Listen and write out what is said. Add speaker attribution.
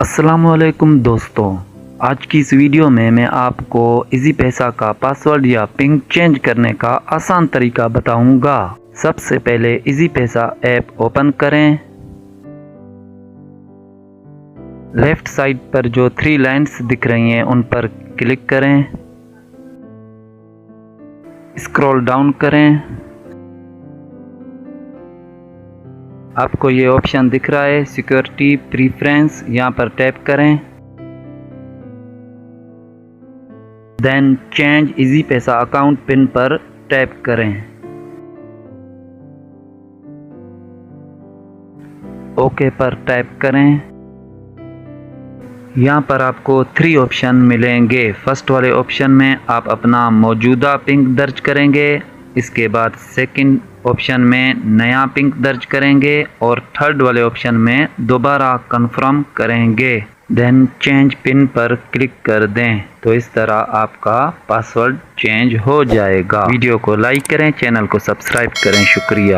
Speaker 1: अस्सलामुअलैकुम दोस्तों, आज की इस वीडियो में मैं आपको इजी पैसा का पासवर्ड या पिन चेंज करने का आसान तरीका बताऊंगा। सबसे पहले इजी पैसा ऐप ओपन करें। लेफ्ट साइड पर जो 3 लाइन्स दिख रही हैं उन पर क्लिक करें। स्क्रॉल डाउन करें। आपको ये ऑप्शन दिख रहा है सिक्योरिटी प्रीफरेंस, यहाँ पर टैप करें। देन चेंज इजी पैसा अकाउंट पिन पर टैप करें। ओके पर टैप करें। यहाँ पर आपको 3 ऑप्शन मिलेंगे। फर्स्ट वाले ऑप्शन में आप अपना मौजूदा पिन दर्ज करेंगे, इसके बाद सेकंड ऑप्शन में नया पिन दर्ज करेंगे और थर्ड वाले ऑप्शन में दोबारा कंफर्म करेंगे। देन चेंज पिन पर क्लिक कर दें तो इस तरह आपका पासवर्ड चेंज हो जाएगा। वीडियो को लाइक करें, चैनल को सब्सक्राइब करें। शुक्रिया।